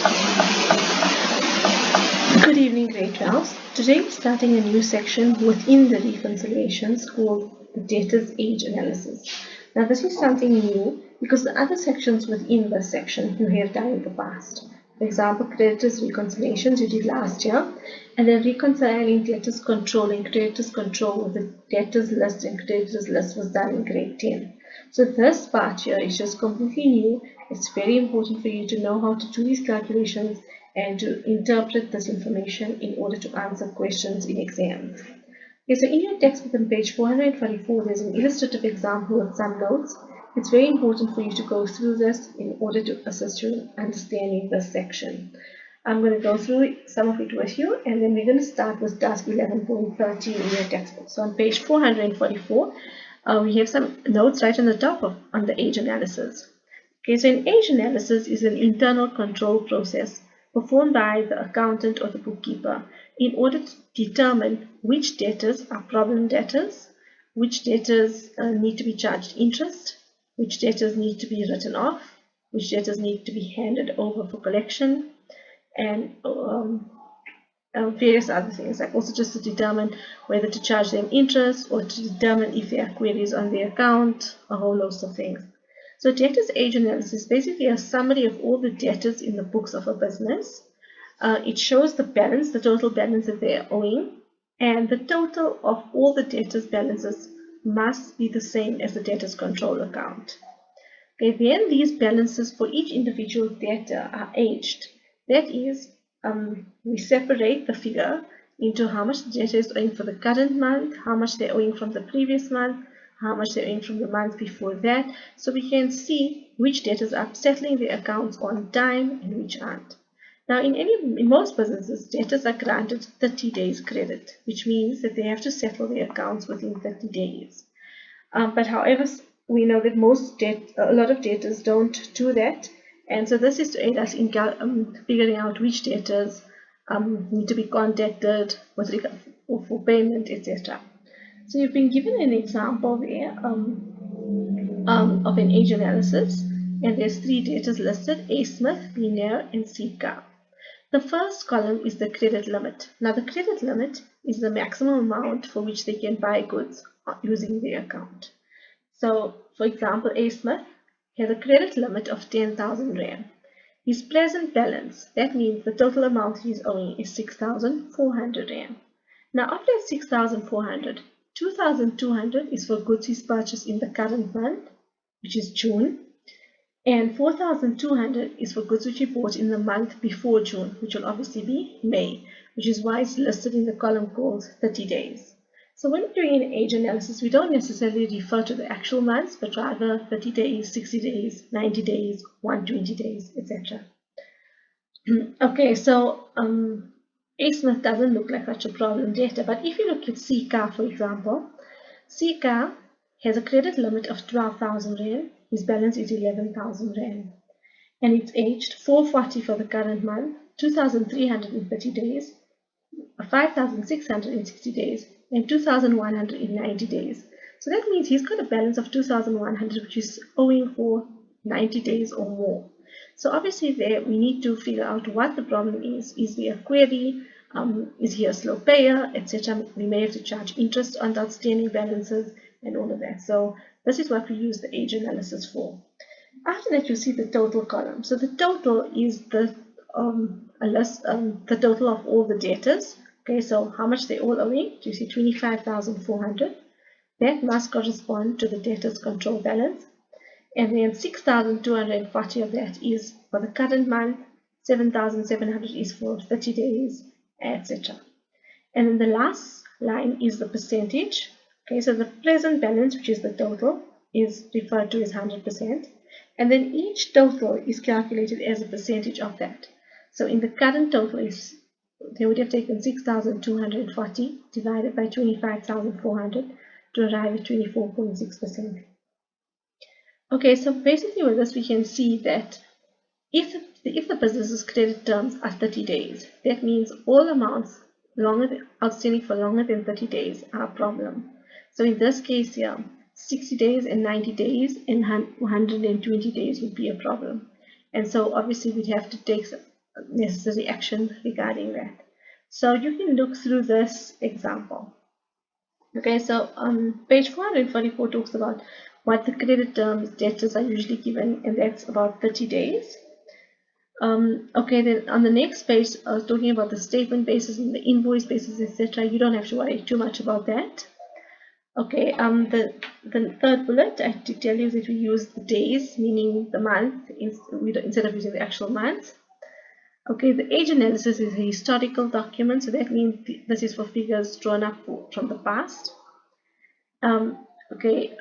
Good evening, grade 12s. Today we're starting a new section within the reconciliations called the debtors age analysis. Now this is something new because the other sections within this section you have done in the past. For example, creditors reconciliations you did last year, and then reconciling debtors control and creditors control with the debtors list and creditors list was done in grade 10. So this part here is just completely new. It's very important for you to know how to do these calculations and to interpret this information in order to answer questions in exams. Okay, so in your textbook on page 444, there's an illustrative example with some notes. It's very important for you to go through this in order to assist you in understanding this section. I'm going to go through some of it with you, and then we're going to start with task 11.13 in your textbook. So on page 444, we have some notes right on the top on the age analysis. Okay, so an age analysis is an internal control process performed by the accountant or the bookkeeper in order to determine which debtors are problem debtors, which debtors need to be charged interest, which debtors need to be written off, which debtors need to be handed over for collection, and various other things, like also just to determine whether to charge them interest or to determine if there are queries on their account, a whole host of things. So debtors age analysis is basically a summary of all the debtors in the books of a business. It shows the balance, the total balance that they are owing, and the total of all the debtors balances must be the same as the debtors control account. Okay, then these balances for each individual debtor are aged. That is, we separate the figure into how much the debtor is owing for the current month, how much they're owing from the previous month, how much they're owing from the month before that, so we can see which debtors are settling their accounts on time and which aren't. Now, in most businesses, debtors are granted 30 days credit, which means that they have to settle their accounts within 30 days. But however, we know that a lot of debtors don't do that, and so this is to aid us in figuring out which debtors need to be contacted with regard for payment, etc. So you've been given an example there of an age analysis, and there's 3 debtors listed: A. Smith, B. Nair, and C. Carr. The first column is the credit limit. Now the credit limit is the maximum amount for which they can buy goods using their account. So for example, A. Smith has a credit limit of 10,000 Rand. His present balance, that means the total amount he is owing, is 6,400 Rand. Now of that 6,400, 2,200 is for goods he's purchased in the current month, which is June, and 4,200 is for goods which he bought in the month before June, which will obviously be May, which is why it's listed in the column called 30 days. So when we're doing an age analysis, we don't necessarily refer to the actual months, but rather 30 days, 60 days, 90 days, 120 days, etc. Okay, so A. Smith doesn't look like such a problem debtor, but if you look at C. Carr, for example, C. Carr has a credit limit of 12,000 Rand. His balance is 11,000 Rand. And it's aged 440 for the current month, 2,330 days, 5,660 days, and 2,190 days. So that means he's got a balance of 2,100, which is owing for 90 days or more. So obviously there we need to figure out what the problem is. Is there a query? Is he a slow payer, etc. We may have to charge interest on the outstanding balances and all of that. So this is what we use the age analysis for. After that, you see the total column. So the total is the total of all the debtors. Okay, so how much they all owing? You see 25,400. That must correspond to the debtors control balance. And then 6,240 of that is for the current month, 7,700 is for 30 days, etc. And then the last line is the percentage. Okay, so the present balance, which is the total, is referred to as 100%. And then each total is calculated as a percentage of that. So in the current total, they would have taken 6,240 divided by 25,400 to arrive at 24.6%. Okay, so basically with this we can see that if the business's credit terms are 30 days, that means all amounts outstanding for longer than 30 days are a problem. So in this case here, 60 days and 90 days and 120 days would be a problem. And so obviously we'd have to take necessary action regarding that. So you can look through this example. Okay, so page 444 talks about what the credit terms debtors are usually given, and that's about 30 days. Okay, then on the next page, I was talking about the statement basis and the invoice basis, etc. You don't have to worry too much about that. Okay, the third bullet, I have to tell you that we use the days, meaning the month, instead of using the actual month. Okay, the age analysis is a historical document, so that means this is for figures drawn up from the past. Okay,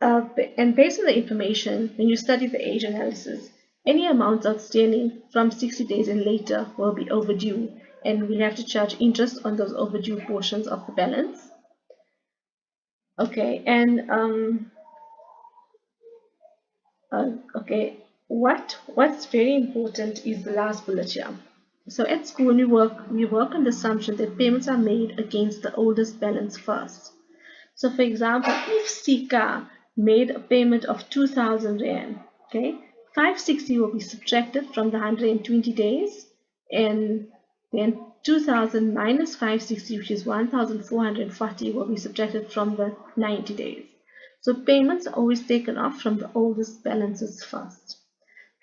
and based on the information, when you study the age analysis, any amounts outstanding from 60 days and later will be overdue, and we'll have to charge interest on those overdue portions of the balance. Okay, and okay, what's very important is the last bullet here. So at school, we work on the assumption that payments are made against the oldest balance first. So for example, if Sika made a payment of 2,000 Rand, okay, 560 will be subtracted from the 120 days, and then 2,000 minus 560, which is 1,440, will be subtracted from the 90 days. So payments are always taken off from the oldest balances first.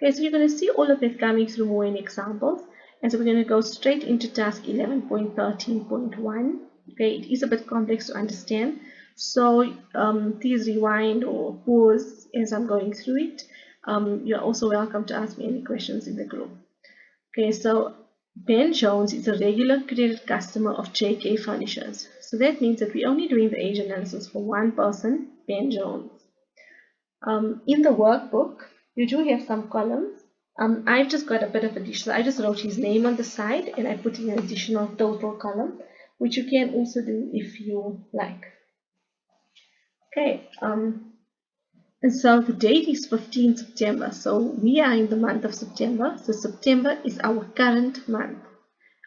Okay, so you're going to see all of that coming through more in examples. And so we're going to go straight into task 11.13.1. Okay, it is a bit complex to understand. So please rewind or pause as I'm going through it. You're also welcome to ask me any questions in the group. Okay, so Ben Jones is a regular credit customer of JK Furnishers. So that means that we're only doing the age analysis for one person, Ben Jones. In the workbook, you do have some columns. I've just got a bit of additional. I just wrote his name on the side and I put in an additional total column, which you can also do if you like. Okay, and so the date is 15 September. So we are in the month of September. So September is our current month.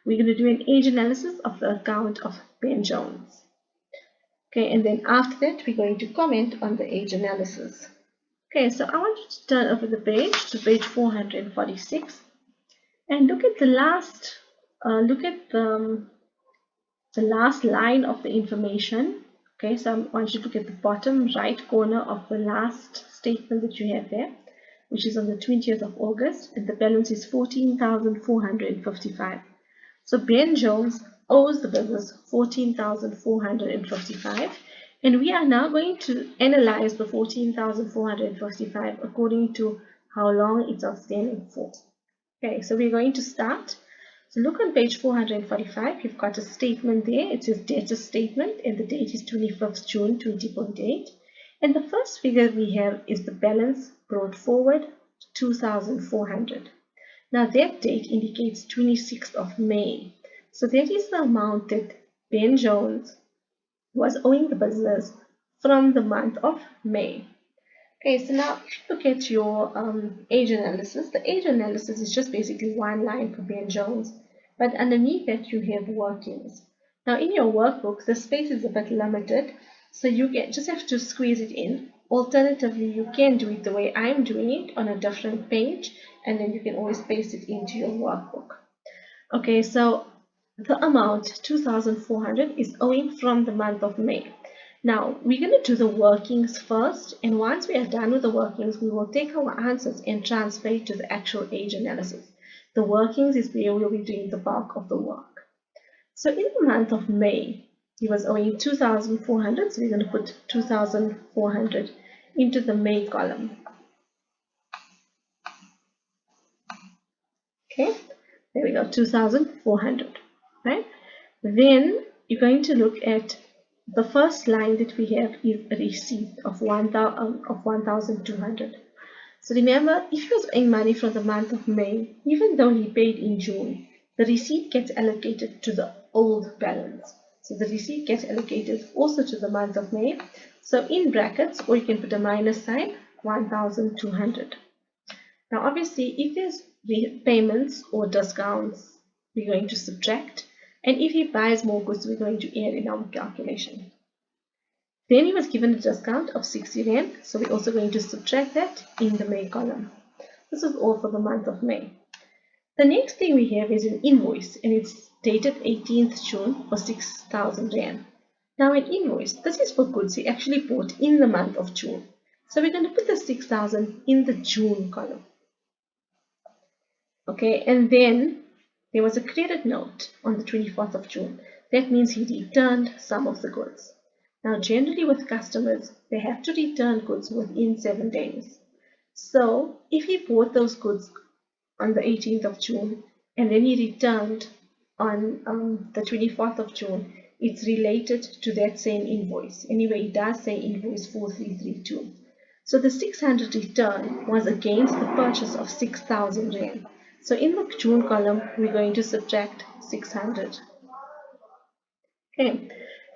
We're going to do an age analysis of the account of Ben Jones. Okay, and then after that, we're going to comment on the age analysis. Okay, so I want you to turn over the page to page 446 and look at the last, the last line of the information. Okay, so I want you to look at the bottom right corner of the last statement that you have there, which is on the 20th of August, and the balance is 14,455. So Ben Jones owes the business 14,455, and we are now going to analyze the 14,455 according to how long it's outstanding for. Okay, so we're going to start. So look on page 445, you've got a statement there. It says debtor statement, and the date is 25th June 20.8. And the first figure we have is the balance brought forward, 2,400. Now that date indicates 26th of May. So that is the amount that Ben Jones was owing the business from the month of May. Okay, so now if you look at your age analysis, the age analysis is just basically one line for Ben Jones, but underneath that you have workings. Now in your workbook, the space is a bit limited, so you just have to squeeze it in. Alternatively, you can do it the way I'm doing it on a different page, and then you can always paste it into your workbook. Okay, so the amount 2,400 is owing from the month of May. Now we're going to do the workings first, and once we are done with the workings, we will take our answers and transfer it to the actual age analysis. The workings is where we'll be doing the bulk of the work. So in the month of May, he was owing 2,400, so we're going to put 2,400 into the May column. Okay, there we go, 2,400, right? Then you're going to look at the first line that we have is a receipt of 1,200. So remember, if he was paying money from the month of May, even though he paid in June, the receipt gets allocated to the old balance. So the receipt gets allocated also to the month of May. So in brackets, or you can put a minus sign, 1,200. Now obviously, if there's payments or discounts, we're going to subtract. And if he buys more goods, we're going to add in our calculation. Then he was given a discount of 60 Rand, so we're also going to subtract that in the May column. This is all for the month of May. The next thing we have is an invoice, and it's dated 18th June for 6,000 Rand. Now an invoice, this is for goods we actually bought in the month of June. So we're going to put the 6,000 in the June column. Okay, and then there was a credit note on the 24th of June. That means he returned some of the goods. Now generally with customers, they have to return goods within 7 days. So if he bought those goods on the 18th of June and then he returned on the 24th of June, it's related to that same invoice. Anyway, it does say invoice 4332. So the 600 return was against the purchase of 6,000 Rand. So in the June column, we're going to subtract 600. Okay,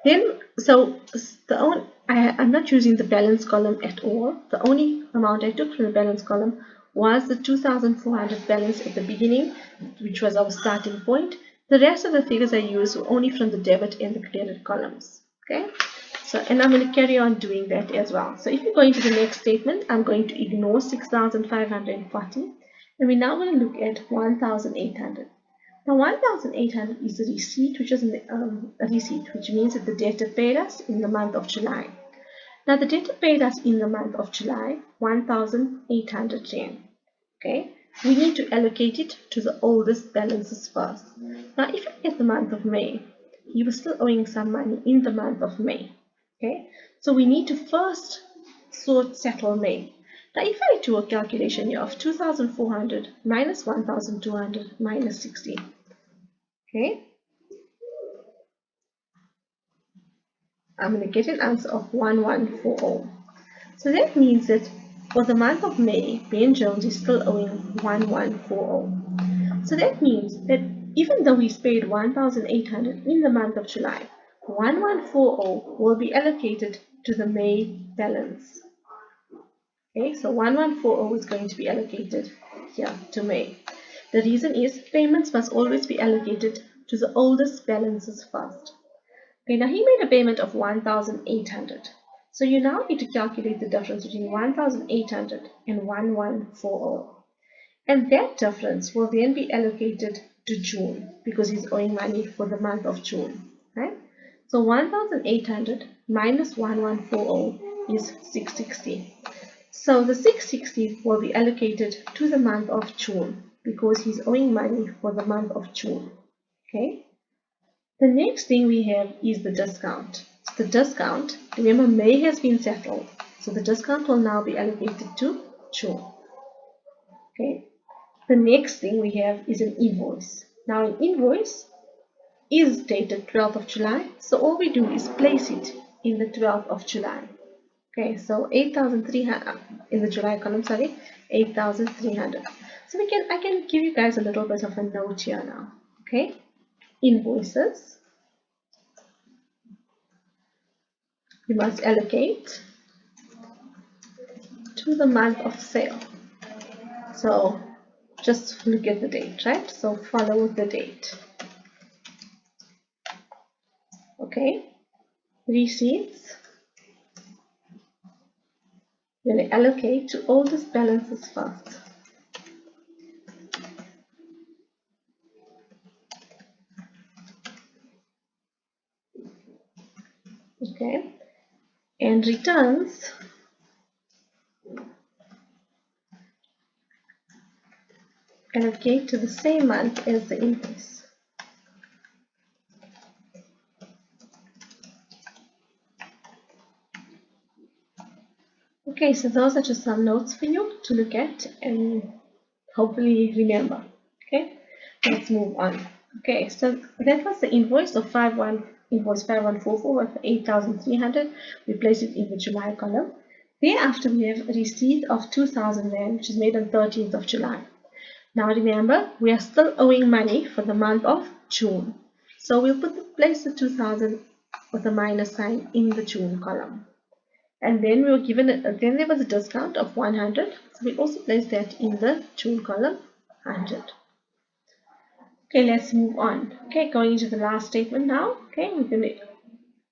then I'm not using the balance column at all. The only amount I took from the balance column was the 2,400 balance at the beginning, which was our starting point. The rest of the figures I used were only from the debit and the credit columns. Okay, so and I'm going to carry on doing that as well. So if you go into the next statement, I'm going to ignore 6,540, and we're now going to look at 1,800. Now 1,800 is a receipt, which is a receipt, which means that the debtor paid us in the month of July. Now the debtor paid us in the month of July 1,800 Rand. Okay, we need to allocate it to the oldest balances first. Now if you look at the month of May, he was still owing some money in the month of May. Okay, so we need to first settle May. Now if I do a calculation here of 2,400 minus 1,200 minus 60, okay, I'm going to get an answer of 1140. So that means that for the month of May, Ben Jones is still owing 1140. So that means that even though he's paid 1,800 in the month of July, 1140 will be allocated to the May balance. Okay, so 1140 is going to be allocated here to May. The reason is payments must always be allocated to the oldest balances first. Okay, now he made a payment of 1,800. So you now need to calculate the difference between 1,800 and 1,140. And that difference will then be allocated to June because he's owing money for the month of June. Right? So 1,800 minus 1,140 is 660. So the 660 will be allocated to the month of June because he's owing money for the month of June. Okay. The next thing we have is the discount. So the discount, remember May has been settled. So the discount will now be allocated to June. Okay. The next thing we have is an invoice. Now an invoice is dated 12th of July. So all we do is place it in the 12th of July. Okay, so 8,300 in the July column, 8,300. So I can give you guys a little bit of a note here now. Okay, invoices. We must allocate to the month of sale. So just look at the date, right? So follow the date. Okay, receipts. We're going to allocate to oldest balances first. Okay, and returns. Allocate to the same month as the invoice. Okay, so those are just some notes for you to look at and hopefully remember. Okay, let's move on. Okay, so that was the invoice of invoice 5144 worth 8,300. We place it in the July column. Thereafter, we have a receipt of 2,000 Rand, which is made on 13th of July. Now remember, we are still owing money for the month of June. So we'll place the 2,000 with a minus sign in the June column. And then we were given then there was a discount of 100. So we also place that in the June column, 100. Okay, let's move on. Okay, going into the last statement now. Okay, we're going to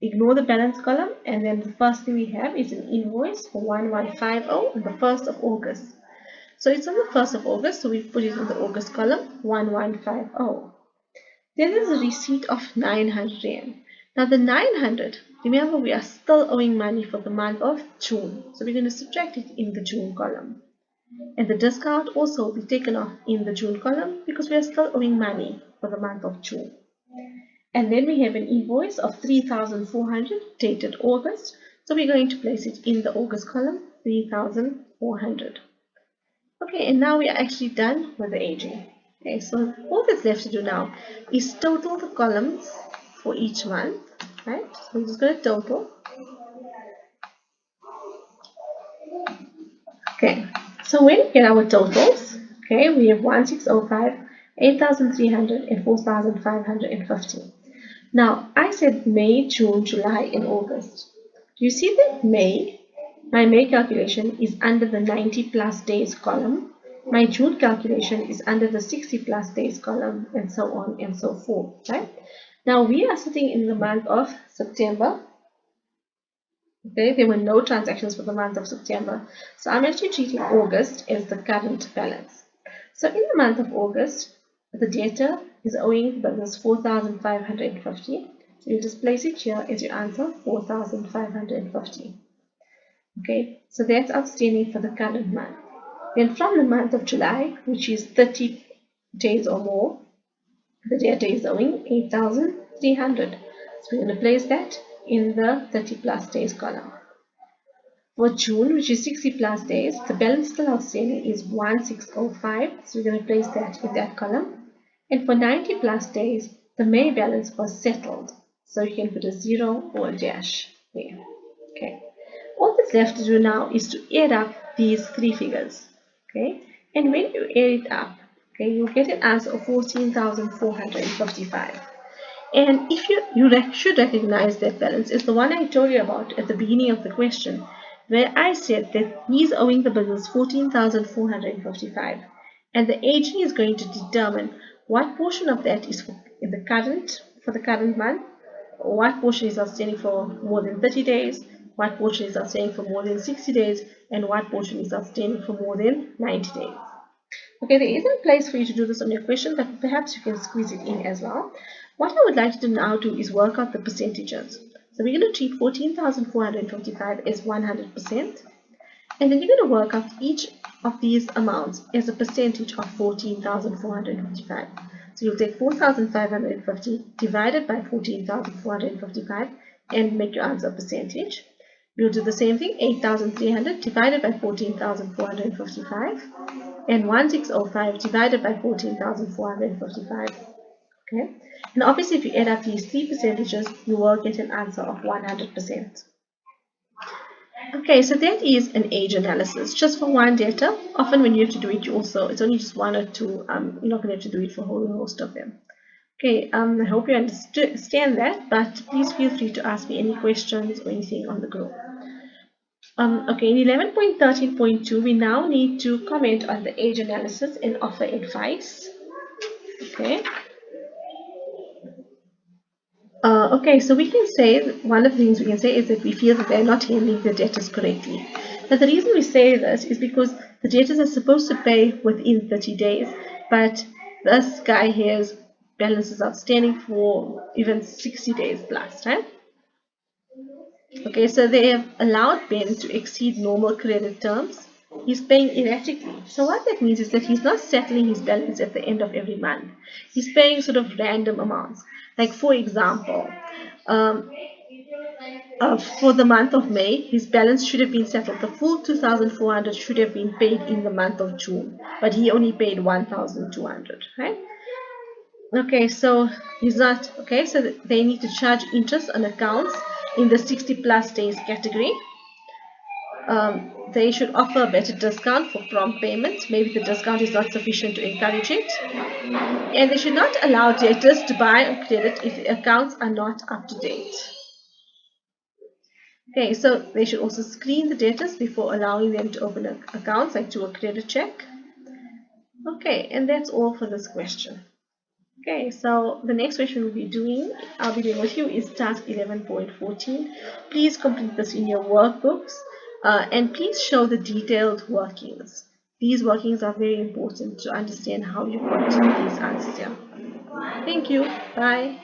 ignore the balance column, and then the first thing we have is an invoice for 1,150 on the 1st of August. So it's on the 1st of August, so we put it in the August column, 1150. Then there's a receipt of 900 yen. Now the 900, remember we are still owing money for the month of June. So we're going to subtract it in the June column. And the discount also will be taken off in the June column because we are still owing money for the month of June. And then we have an invoice of 3,400 dated August. So we're going to place it in the August column, 3,400. Okay, and now we are actually done with the aging. Okay, so all that's left to do now is total the columns for each month, right? So we're just going to total. Okay, so when we get our totals, okay, we have 1605, 8,300, and 4,550. Now, I said May, June, July, and August. Do you see that my May calculation is under the 90 plus days column. My June calculation is under the 60 plus days column, and so on and so forth, right? Now, we are sitting in the month of September. Okay, there were no transactions for the month of September. So I'm actually treating August as the current balance. So in the month of August, the debtor is owing the business 4,550. So you just place it here as your answer, 4,550. Okay, so that's outstanding for the current month. Then from the month of July, which is 30 days or more, the debtor is owing 8,300. So we're going to place that in the 30 plus days column. For June, which is 60 plus days, the balance still outstanding is 1605. So we're going to place that in that column. And for 90 plus days, the May balance was settled. So you can put a 0 or a dash there. Okay. All that's left to do now is to add up these three figures. Okay. And when you add it up, okay, you get an answer of 14,455. And if you should recognize that balance is the one I told you about at the beginning of the question, where I said that he's owing the business 14,455, and the aging is going to determine what portion of that is for the current month, what portion is outstanding for more than 30 days, what portion is outstanding for more than 60 days, and what portion is outstanding for more than 90 days. Okay, there isn't a place for you to do this on your question, but perhaps you can squeeze it in as well. What I would like to do now is work out the percentages. So we're going to treat 14,455 as 100%, and then you're going to work out each of these amounts as a percentage of 14,455. So you'll take 4,550 divided by 14,455 and make your answer a percentage. You'll do the same thing, 8,300 divided by 14,455 and 1605 divided by 14,455. Okay, and obviously if you add up these three percentages, you will get an answer of 100%. Okay, so that is an age analysis just for one data. Often when you have to do it, it's only just one or two. You're not going to have to do it for a whole host of them. Okay, I hope you understand that, but please feel free to ask me any questions or anything on the group. Okay, in 11.13.2, we now need to comment on the age analysis and offer advice. Okay. Okay, so we can say, one of the things we can say is that we feel that they're not handling the debtors correctly. Now, the reason we say this is because the debtors are supposed to pay within 30 days, but this guy here's balance is outstanding for even 60 days plus, right? Okay, so they have allowed Ben to exceed normal credit terms. He's paying erratically. So what that means is that he's not settling his balance at the end of every month. He's paying sort of random amounts. Like for example, for the month of May, his balance should have been settled. The full 2,400 should have been paid in the month of June, but he only paid 1,200, right? Okay, so he's not, okay, so they need to charge interest on accounts in the 60 plus days category. They should offer a better discount for prompt payment. Maybe the discount is not sufficient to encourage it. And they should not allow debtors to buy on credit if the accounts are not up to date. Okay, so they should also screen the debtors before allowing them to open accounts, like do a credit check. Okay, and that's all for this question. Okay, so the next question I'll be doing with you is task 11.14. Please complete this in your workbooks and please show the detailed workings. These workings are very important to understand how you got these answers here. Thank you. Bye.